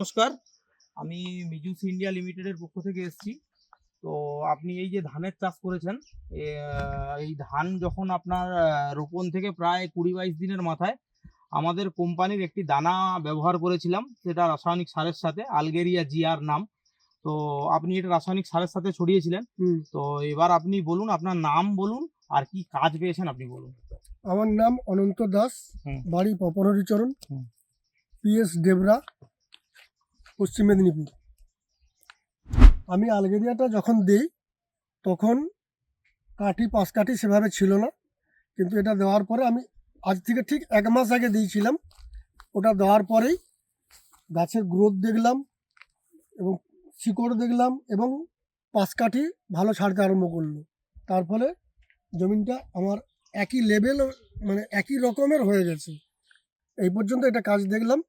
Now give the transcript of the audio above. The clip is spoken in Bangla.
নমস্কার, আমি মিজুস ইন্ডিয়া লিমিটেডের পক্ষ থেকে এসেছি। তো আপনি এই যে ধানের চাষ করেছেন, এই ধান যখন আপনার রোপণ থেকে প্রায় ২০-২২ দিনের মাথায় আমাদের কোম্পানির একটি দানা ব্যবহার করেছিলাম, সেটা রাসায়নিক সারের সাথে আলগেরিয়া জিআর নাম। তো আপনি এটা রাসায়নিক সারের সাথে ছড়িয়েছিলেন। তো এবার আপনি বলুন, আপনার নাম বলুন আর কি কাজ পেয়েছেন আপনি বলুন। আমার নাম অনন্ত দাস, হুম। বাড়ি পপনহরিচরণ, হুম। PS ডেবরা, পশ্চিম মেদিনীপুর। আমি আলগেরিয়াটা যখন দিই তখন কাঠি ৫ কাঠি সেভাবে ছিল না, কিন্তু এটা দেওয়ার পরে আমি আজ থেকে ঠিক ১ মাস আগে দিয়েছিলাম। ওটা দেওয়ার পরেই গাছের গ্রোথ দেখলাম এবং শিকড় দেখলাম এবং ৫ কাঠি ভালো ছাড়তে আরম্ভ করলো। তার ফলে জমিনটা আমার একই লেভেল, মানে একই রকমের হয়ে গেছে। এই পর্যন্ত এটা কাজ দেখলাম।